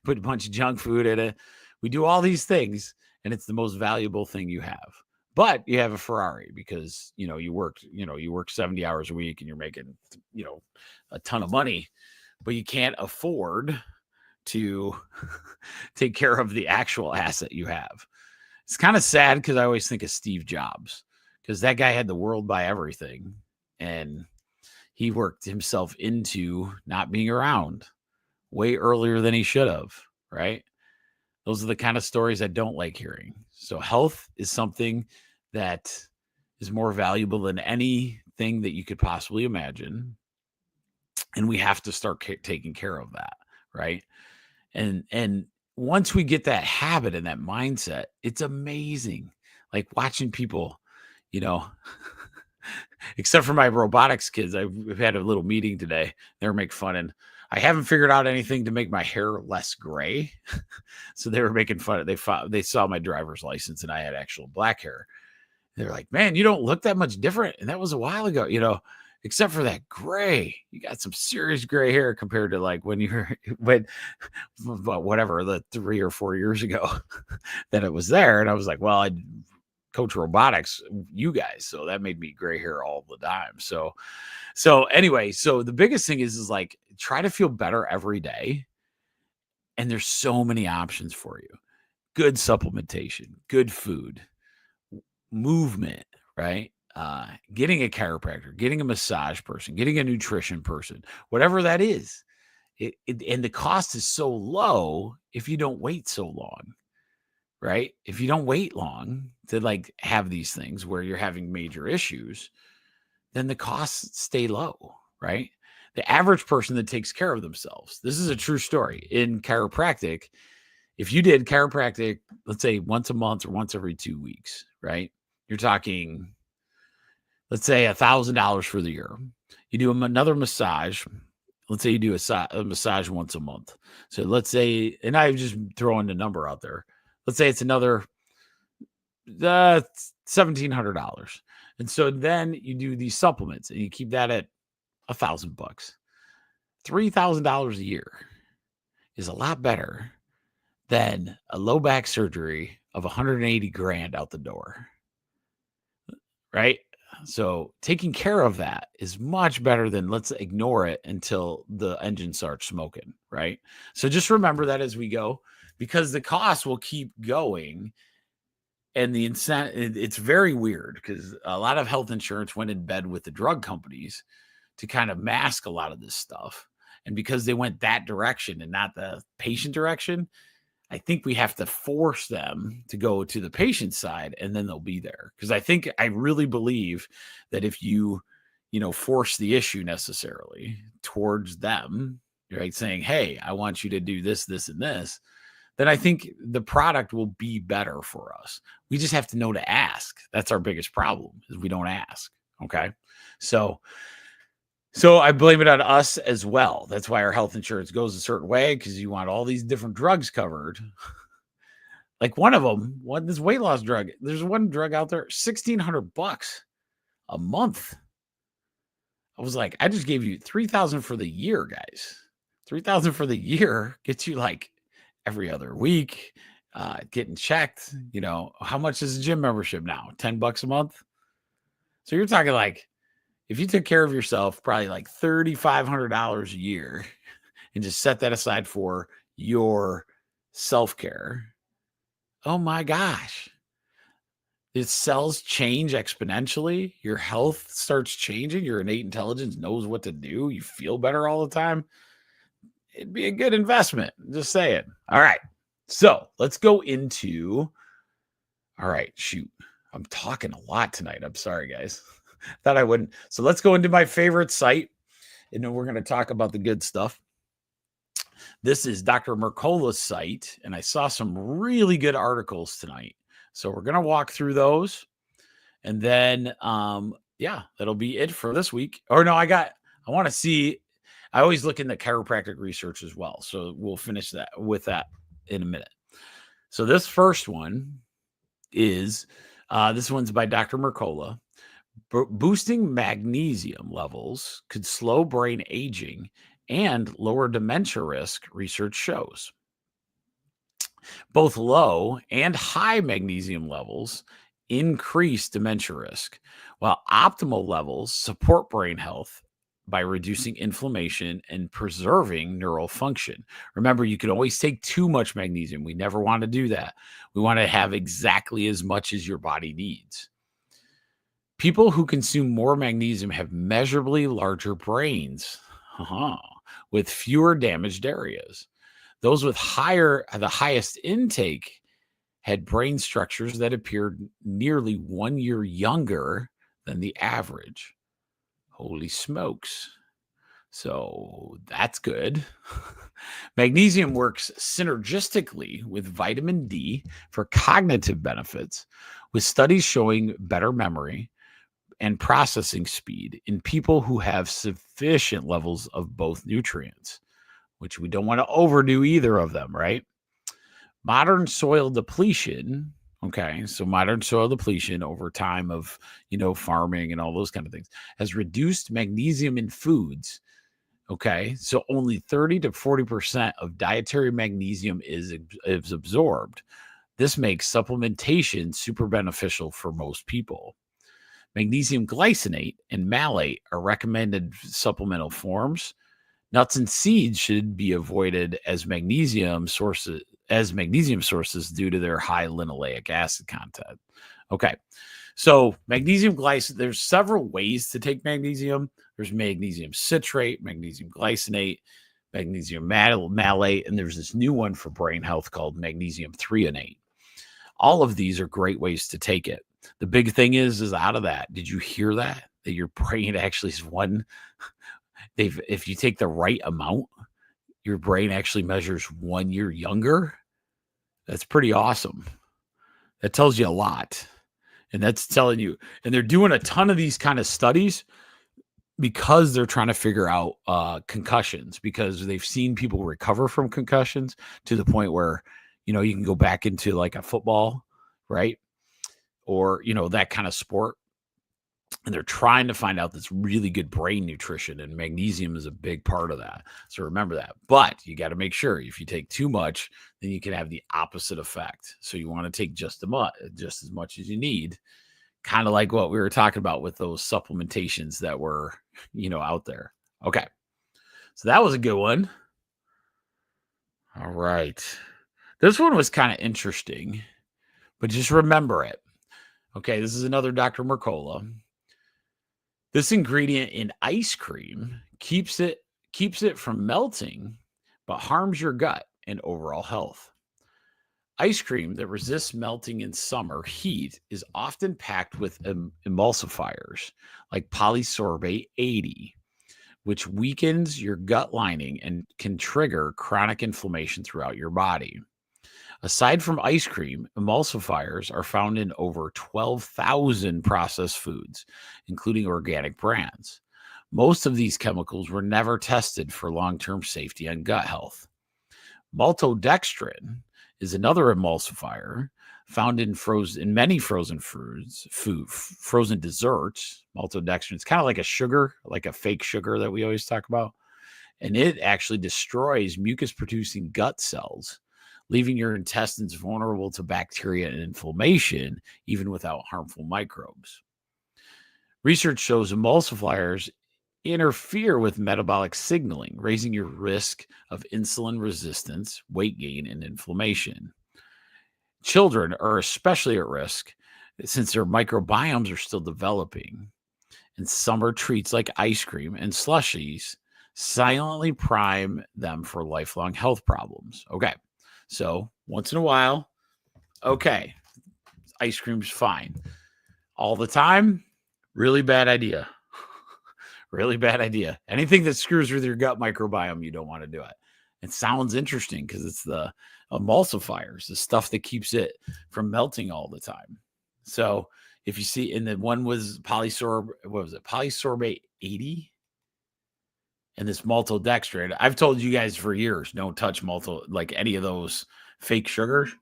put a bunch of junk food in it. We do all these things, and it's the most valuable thing you have. But you have a Ferrari because, you work 70 hours a week and you're making, a ton of money, but you can't afford to take care of the actual asset you have. It's kind of sad because I always think of Steve Jobs, because that guy had the world by everything, and he worked himself into not being around way earlier than he should have, right? Those are the kind of stories I don't like hearing. So health is something that is more valuable than anything that you could possibly imagine. And we have to start taking care of that, right? And once we get that habit and that mindset, it's amazing. Like watching people, except for my robotics kids, we've had a little meeting today. They're making fun, and I haven't figured out anything to make my hair less gray. So they were making fun. They saw my driver's license and I had actual black hair. They're like, "Man, you don't look that much different." And that was a while ago, except for that gray. You got some serious gray hair compared to like when whatever, the 3 or 4 years ago that it was there. And I was like, well, I coach robotics, you guys. So that made me gray hair all the time. So anyway, so the biggest thing is like, try to feel better every day. And there's so many options for you. Good supplementation, good food, movement, right? Getting a chiropractor, getting a massage person, getting a nutrition person, whatever that is. And the cost is so low if you don't wait so long, right? If you don't wait long to like have these things where you're having major issues, then the costs stay low, right? The average person that takes care of themselves, this is a true story in chiropractic. If you did chiropractic, let's say once a month or once every 2 weeks, right? You're talking, let's say $1,000 for the year. You do another massage. Let's say you do a massage once a month. So let's say, and I'm just throwing the number out there. Let's say it's another $1,700. And so then you do these supplements and you keep that at $1,000. $3,000 a year is a lot better than a low back surgery of 180 grand out the door. Right? So taking care of that is much better than let's ignore it until the engine starts smoking, right? So just remember that as we go, because the cost will keep going. And the incentive, it's very weird because a lot of health insurance went in bed with the drug companies to kind of mask a lot of this stuff. And because they went that direction and not the patient direction, I think we have to force them to go to the patient side, and then they'll be there. Because I really believe that if you force the issue necessarily towards them, right, saying, hey, I want you to do this, this, and this, then I think the product will be better for us. We just have to know to ask. That's our biggest problem, is we don't ask. Okay. So I blame it on us as well. That's why our health insurance goes a certain way, because you want all these different drugs covered. Like one of them, this weight loss drug, there's one drug out there, $1,600 a month. I was like, I just gave you $3,000 for the year, guys. $3,000 for the year gets you like every other week, getting checked. How much is a gym membership now? $10 a month. So you're talking like, if you took care of yourself, probably like $3,500 a year, and just set that aside for your self-care. Oh my gosh. Its cells change exponentially. Your health starts changing. Your innate intelligence knows what to do. You feel better all the time. It'd be a good investment. Just saying. All right. So let's go into. All right. Shoot. I'm talking a lot tonight. I'm sorry, guys. Thought I wouldn't. So let's go into my favorite site, and then we're going to talk about the good stuff. This is Dr. Mercola's site, and I saw some really good articles tonight. So we're going to walk through those, and then, that'll be it for this week. Or no, I want to see, I always look into chiropractic research as well. So we'll finish with that in a minute. So this first one is, this one's by Dr. Mercola. Boosting magnesium levels could slow brain aging and lower dementia risk, research shows. Both low and high magnesium levels increase dementia risk, while optimal levels support brain health by reducing inflammation and preserving neural function. Remember, you can always take too much magnesium. We never want to do that. We want to have exactly as much as your body needs. People who consume more magnesium have measurably larger brains, with fewer damaged areas. Those with the highest intake had brain structures that appeared nearly 1 year younger than the average. Holy smokes. So that's good. Magnesium works synergistically with vitamin D for cognitive benefits, with studies showing better memory and processing speed in people who have sufficient levels of both nutrients, which we don't want to overdo either of them, right? Modern soil depletion. Okay, so modern soil depletion over time of, farming and all those kind of things has reduced magnesium in foods. Okay, so only 30 to 40% of dietary magnesium is absorbed. This makes supplementation super beneficial for most people. Magnesium glycinate and malate are recommended supplemental forms. Nuts and seeds should be avoided as magnesium sources due to their high linoleic acid content. Okay, so magnesium glycinate, there's several ways to take magnesium. There's magnesium citrate, magnesium glycinate, magnesium malate, and there's this new one for brain health called magnesium threonate. All of these are great ways to take it. The big thing is out of that, did you hear that your brain actually is if you take the right amount, your brain actually measures 1 year younger? That's pretty awesome. That tells you a lot. And that's telling you, and they're doing a ton of these kind of studies because they're trying to figure out concussions, because they've seen people recover from concussions to the point where, you can go back into like a football, right? Or, that kind of sport. And they're trying to find out this really good brain nutrition, and magnesium is a big part of that. So remember that. But you got to make sure if you take too much, then you can have the opposite effect. So you want to take just as much as you need, kind of like what we were talking about with those supplementations that were, out there. Okay. So that was a good one. All right. This one was kind of interesting, but just remember it. Okay. This is another Dr. Mercola. This ingredient in ice cream keeps it keeps it from melting, but harms your gut and overall health. Ice cream that resists melting in summer heat is often packed with emulsifiers like polysorbate 80, which weakens your gut lining and can trigger chronic inflammation throughout your body. Aside from ice cream, emulsifiers are found in over 12,000 processed foods, including organic brands. Most of these chemicals were never tested for long-term safety and gut health. Maltodextrin is another emulsifier found in many frozen foods, frozen desserts. Maltodextrin is kind of like a sugar, like a fake sugar that we always talk about. And it actually destroys mucus-producing gut cells, leaving your intestines vulnerable to bacteria and inflammation, even without harmful microbes. Research shows emulsifiers interfere with metabolic signaling, raising your risk of insulin resistance, weight gain, and inflammation. Children are especially at risk since their microbiomes are still developing, and summer treats like ice cream and slushies silently prime them for lifelong health problems. Okay, so once in a while, okay, ice cream's fine. All the time, really bad idea. Really bad idea. Anything that screws with your gut microbiome, you don't want to do it. It sounds interesting because it's the emulsifiers, the stuff that keeps it from melting all the time. So if you see, and then one was polysorbate 80, and this maltodextrin. I've told you guys for years, don't touch like any of those fake sugars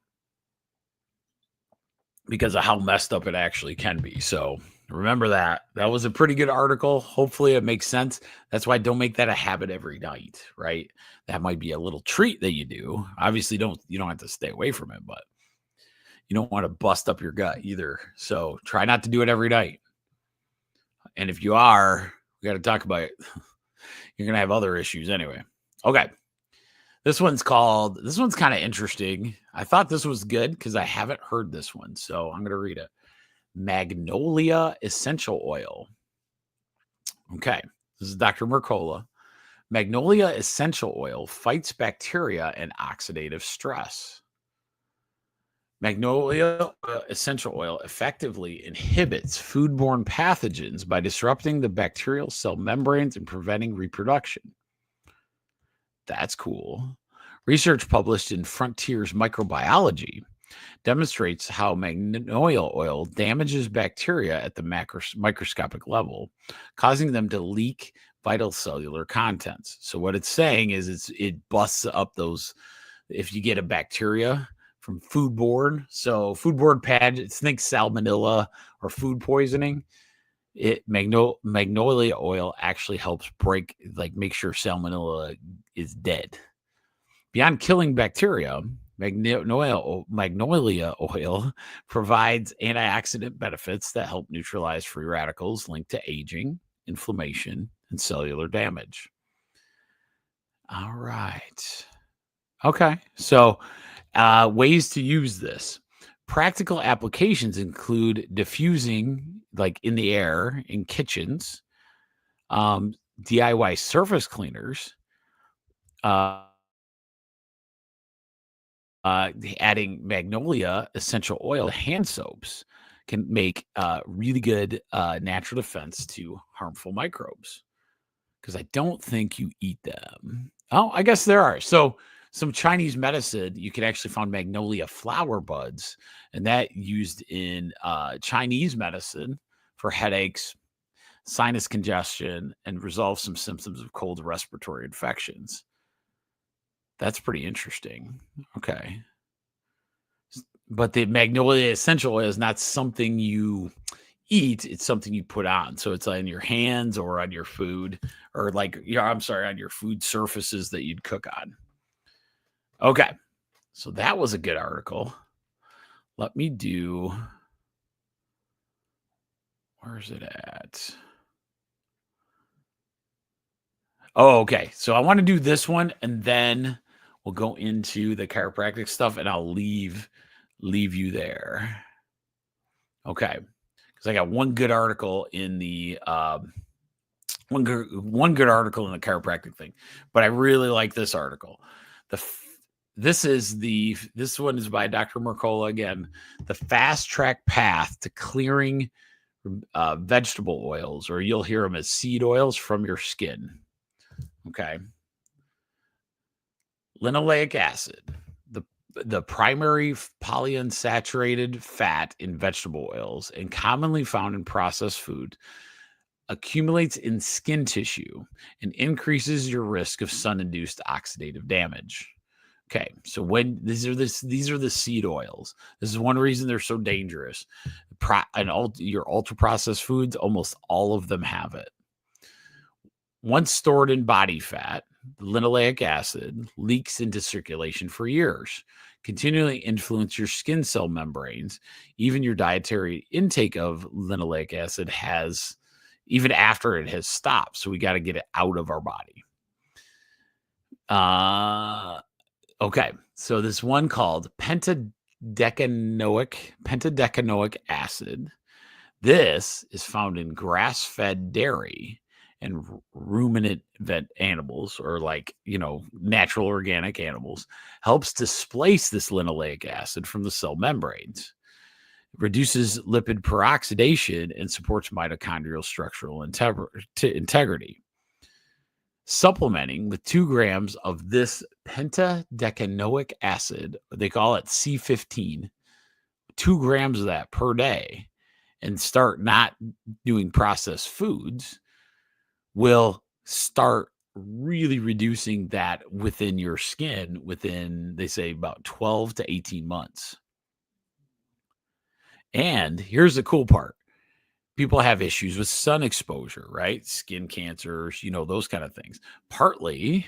because of how messed up it actually can be. So remember that. That was a pretty good article. Hopefully it makes sense. That's why don't make that a habit every night, right? That might be a little treat that you do. Obviously, you don't have to stay away from it, but you don't want to bust up your gut either. So try not to do it every night. And if you are, we got to talk about it. You're going to have other issues anyway. Okay. This one's kind of interesting. I thought this was good because I haven't heard this one. So I'm going to read it. Magnolia essential oil. Okay. This is Dr. Mercola. Magnolia essential oil fights bacteria and oxidative stress. Magnolia essential oil effectively inhibits foodborne pathogens by disrupting the bacterial cell membranes and preventing reproduction. That's cool. Research published in Frontiers Microbiology demonstrates how magnolia oil damages bacteria at the microscopic level, causing them to leak vital cellular contents. So what it's saying is it busts up those, if you get a bacteria from foodborne, so foodborne pathogens, think salmonella or food poisoning, magnolia oil actually helps make sure salmonella is dead. Beyond killing bacteria, magnolia oil provides antioxidant benefits that help neutralize free radicals linked to aging, inflammation, and cellular damage. All right. Okay. So, ways to use this. Practical applications include diffusing, like in the air, in kitchens, DIY surface cleaners, adding magnolia essential oil to hand soaps can make really good natural defense to harmful microbes, because I don't think you eat them. Oh, I guess there are. So some Chinese medicine, you can actually find magnolia flower buds, and that used in Chinese medicine for headaches, sinus congestion, and resolve some symptoms of cold respiratory infections. That's pretty interesting. Okay. But the magnolia essential oil is not something you eat. It's something you put on. So it's on your hands or on your food, or on your food surfaces that you'd cook on. Okay. So that was a good article. Let me do, where's it at? Oh, okay. So I want to do this one, and then we'll go into the chiropractic stuff, and I'll leave you there. Okay. Because I got one good article in the one good article in the chiropractic thing, but I really like this article. This one is by Dr. Mercola again. The fast track path to clearing vegetable oils, or you'll hear them as seed oils, from your skin. Okay. Linoleic acid, the primary polyunsaturated fat in vegetable oils and commonly found in processed food, accumulates in skin tissue and increases your risk of sun-induced oxidative damage. Okay, so when these are the seed oils. This is one reason they're so dangerous. Your ultra processed foods, almost all of them have it. Once stored in body fat, the linoleic acid leaks into circulation for years, continually influence your skin cell membranes. Even your dietary intake of linoleic acid has, even after it has stopped. So we got to get it out of our body. Okay, so this one called pentadecanoic acid. This is found in grass-fed dairy and ruminant animals, or natural organic animals. Helps displace this linoleic acid from the cell membranes. It reduces lipid peroxidation and supports mitochondrial structural integrity. Supplementing with 2 grams of this pentadecanoic acid, they call it C15, 2 grams of that per day, and start not doing processed foods, will start really reducing that within your skin within, they say, about 12 to 18 months. And here's the cool part. People have issues with sun exposure, right? Skin cancers, those kind of things. Partly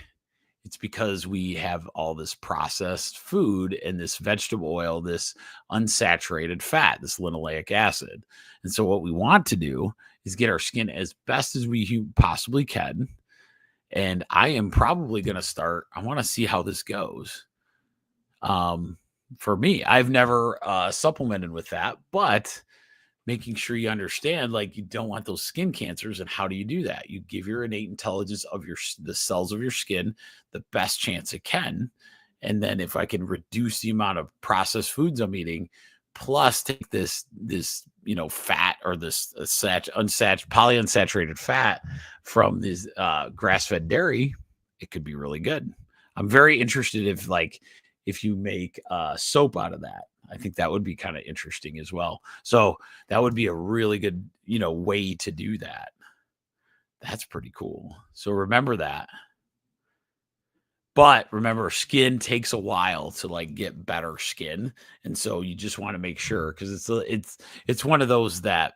it's because we have all this processed food and this vegetable oil, this unsaturated fat, this linoleic acid. And so what we want to do is get our skin as best as we possibly can. And I am probably going to start, I want to see how this goes. For me, I've never supplemented with that, but making sure you understand, you don't want those skin cancers. And how do you do that? You give your innate intelligence of the cells of your skin the best chance it can. And then if I can reduce the amount of processed foods I'm eating, plus take this fat, or this polyunsaturated fat from this grass-fed dairy, it could be really good. I'm very interested if you make soap out of that. I think that would be kind of interesting as well. So that would be a really good, way to do that. That's pretty cool. So remember that. But remember, skin takes a while to get better skin. And so you just want to make sure, because it's one of those that,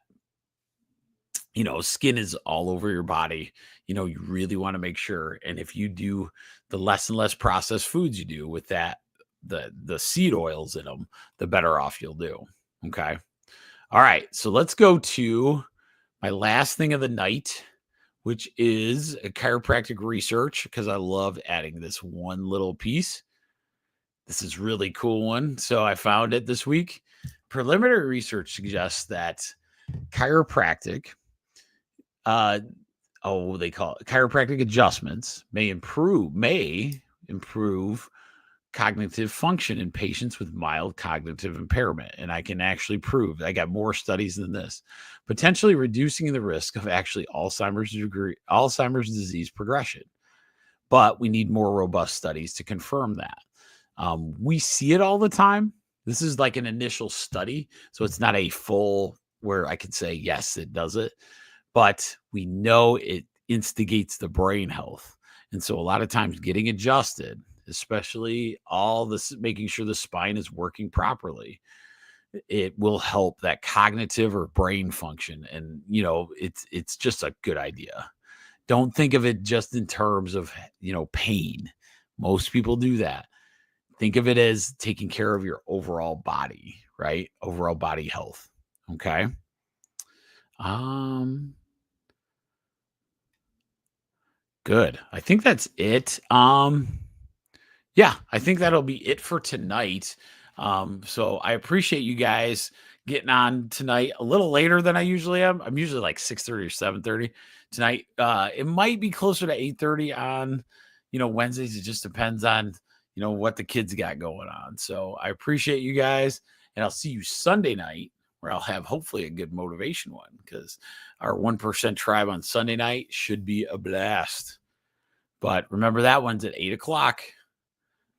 skin is all over your body. You really want to make sure. And if you do the less and less processed foods you do with that, the seed oils in them, the better off you'll do. Okay. All right. So let's go to my last thing of the night, which is a chiropractic research, because I love adding this one little piece. This is really cool one. So I found it this week. Preliminary research suggests that chiropractic, they call it chiropractic adjustments may improve cognitive function in patients with mild cognitive impairment. And I can actually prove, I got more studies than this, potentially reducing the risk of actually Alzheimer's disease progression. But we need more robust studies to confirm that. We see it all the time. This is like an initial study, so it's not a full where I could say, yes, it does it. But we know it instigates the brain health. And so a lot of times getting adjusted, especially all this, making sure the spine is working properly, it will help that cognitive or brain function. And, it's just a good idea. Don't think of it just in terms of, pain. Most people do that. Think of it as taking care of your overall body, right? Overall body health. Okay. Good. I think that's it. Yeah, I think that'll be it for tonight. So I appreciate you guys getting on tonight a little later than I usually am. I'm usually like 6:30 or 7:30 tonight. It might be closer to 8:30 on, Wednesdays. It just depends on, what the kids got going on. So I appreciate you guys, and I'll see you Sunday night, where I'll have hopefully a good motivation one, because our 1% tribe on Sunday night should be a blast. But remember, that one's at 8:00.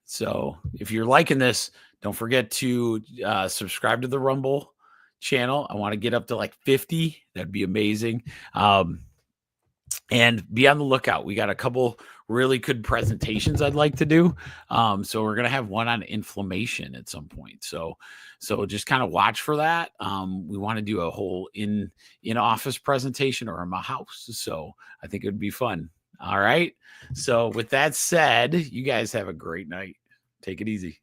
So if you're liking this, don't forget to subscribe to the Rumble channel. I want to get up to like 50. That'd be amazing. And be on the lookout. We got a couple really good presentations I'd like to do. So we're going to have one on inflammation at some point. So just kind of watch for that. We want to do a whole in office presentation or in my house. So I think it would be fun. All right. So with that said, you guys have a great night. Take it easy.